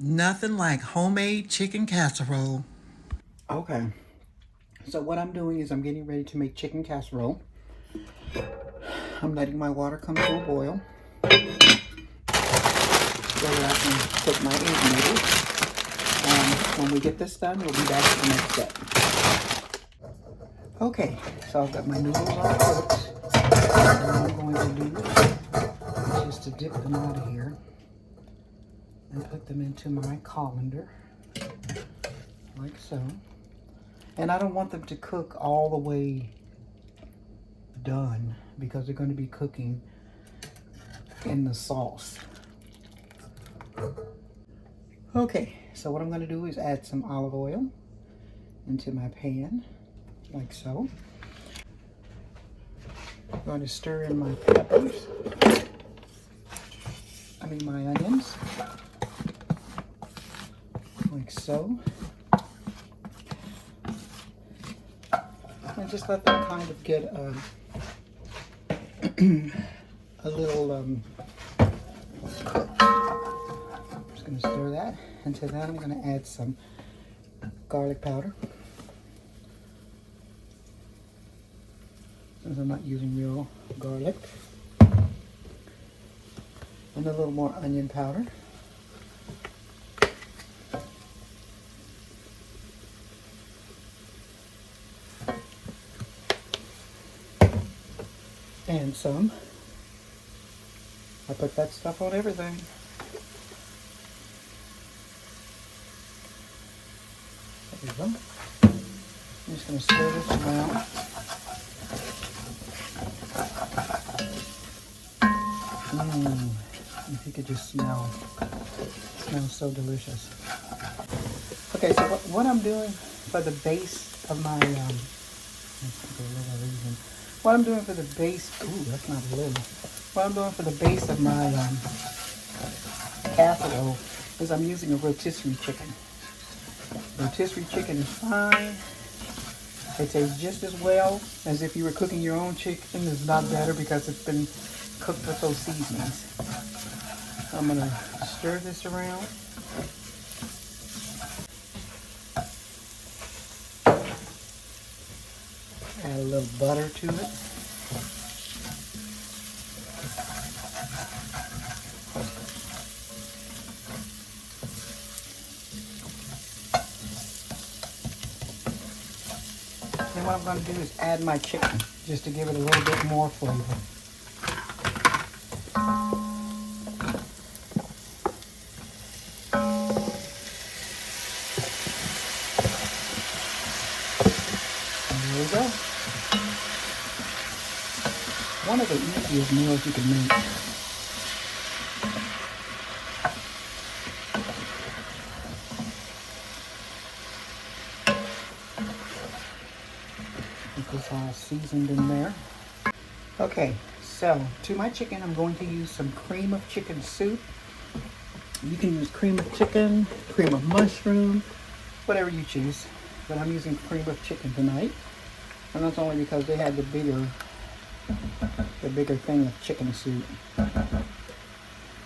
Nothing like homemade chicken casserole. Okay, so what I'm doing is I'm getting ready to make chicken casserole. I'm letting my water come to a boil so that I can cook my egg noodles. When we get this done, we'll be back to the next step. Okay, so I've got my noodles all cooked. And what I'm going to do is just to dip them out of here and put them into my colander, like so. And I don't want them to cook all the way done because they're going to be cooking in the sauce. Okay, so what I'm going to do is add some olive oil into my pan, like so. I'm going to stir in my peppers, my onions, like so. And just let them kind of get a little cooked. I'm just going to stir that. And to that I'm going to add some garlic powder. Since I'm not using real garlic. And a little more onion powder. And some. I put that stuff on everything. There we go. I'm just going to stir this around. If you could just smell. It smells so delicious. Okay, so what I'm doing for the base of my what I'm doing for the base, ooh, that's not a little. What I'm doing for the base of my casserole is I'm using a rotisserie chicken. Rotisserie chicken is fine. It tastes just as well as if you were cooking your own chicken. It's not better because it's been cooked with those seasonings. I'm gonna stir this around. Add a little butter to it. Then what I'm going to do is add my chicken just to give it a little bit more flavor. And there we go. One of the easiest meals you can make. Get this all seasoned in there. Okay, so to my chicken, I'm going to use some cream of chicken soup. You can use cream of chicken, cream of mushroom, whatever you choose. But I'm using cream of chicken tonight. And that's only because they had the bigger thing of chicken soup.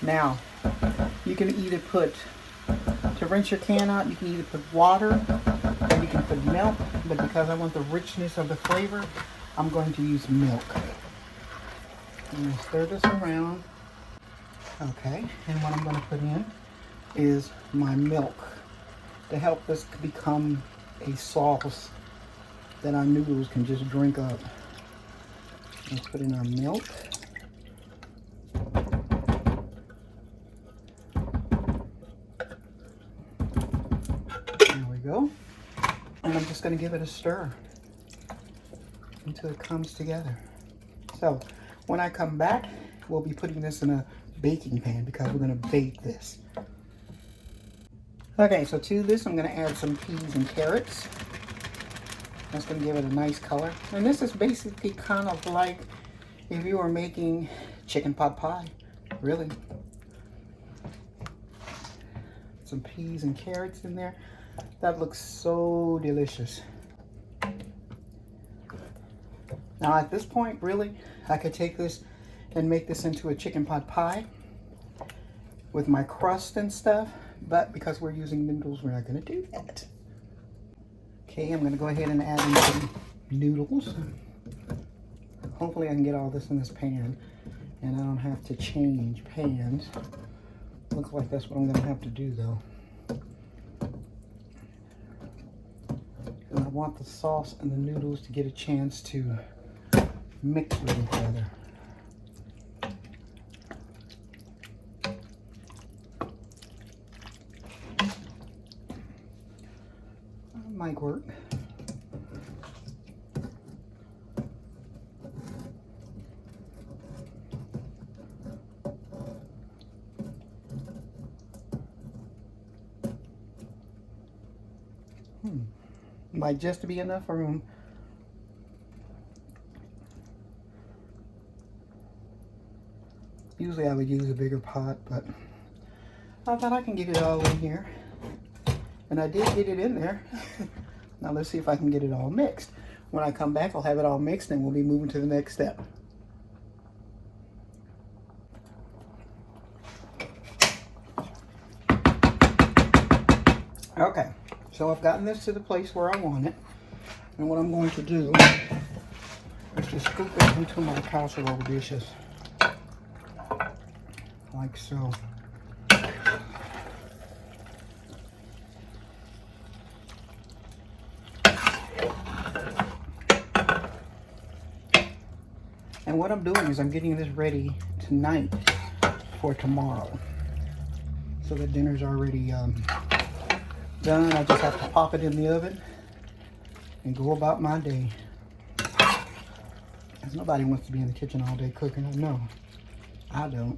Now, you can either put, to rinse your can out, you can either put water or you can put milk. But because I want the richness of the flavor, I'm going to use milk. I'm going to stir this around. Okay, and what I'm going to put in is my milk to help this become a sauce that our noodles can just drink up. Let's put in our milk. There we go. And I'm just going to give it a stir until it comes together. So when I come back, we'll be putting this in a baking pan because we're going to bake this. Okay, so to this I'm going to add some peas and carrots. That's going to give it a nice color. And this is basically kind of like if you were making chicken pot pie, really. Some peas and carrots in there. That looks so delicious. Now at this point, really, I could take this and make this into a chicken pot pie with my crust and stuff. But because we're using noodles, we're not going to do that. Okay, I'm going to go ahead and add in some noodles. Hopefully I can get all this in this pan and I don't have to change pans. Looks like that's what I'm going to have to do though. And I want the sauce and the noodles to get a chance to mix with each other. Might work. Might just be enough room. Usually I would use a bigger pot, but I thought I can get it all in here. And I did get it in there. Now let's see if I can get it all mixed. When I come back, I'll have it all mixed and we'll be moving to the next step. Okay, so I've gotten this to the place where I want it. And what I'm going to do is just scoop it into my casserole dishes. Like so. And what I'm doing is I'm getting this ready tonight for tomorrow. So the dinner's already done. I just have to pop it in the oven and go about my day. Because nobody wants to be in the kitchen all day cooking. I know. I don't.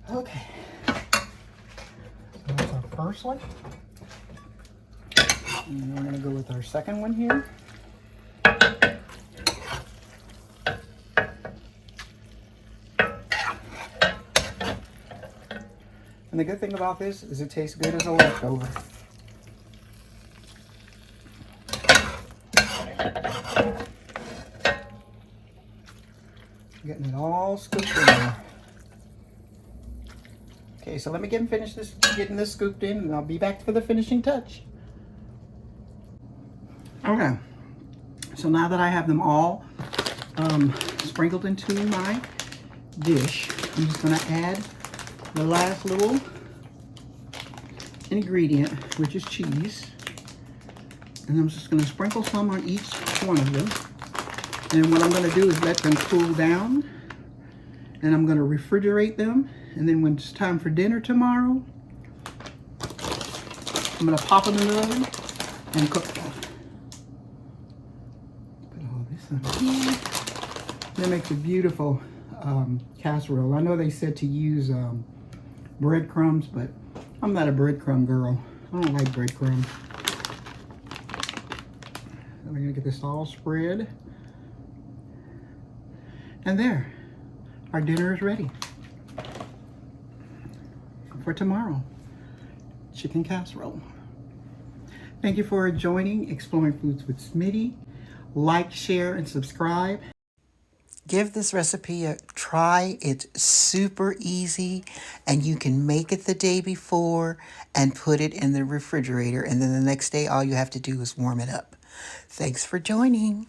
Okay. So that's our first one. And then we're going to go with our second one here. And the good thing about this is it tastes good as a leftover. Getting it all scooped in there. Okay, so let me getting this scooped in, and I'll be back for the finishing touch. Okay, so now that I have them all sprinkled into my dish, I'm just gonna add the last little ingredient, which is cheese. And I'm just gonna sprinkle some on each one of them. And what I'm gonna do is let them cool down. And I'm gonna refrigerate them. And then when it's time for dinner tomorrow, I'm gonna pop them in the oven and cook them. Put all this on here. That makes a beautiful casserole. I know they said to use breadcrumbs, but I'm not a breadcrumb girl. I don't like breadcrumbs. So we're gonna get this all spread. And there, our dinner is ready for tomorrow. Chicken casserole. Thank you for joining Exploring Foods with Smitty. Like, share, and subscribe. Give this recipe a try. It's super easy, and you can make it the day before and put it in the refrigerator, and then the next day all you have to do is warm it up. Thanks for joining.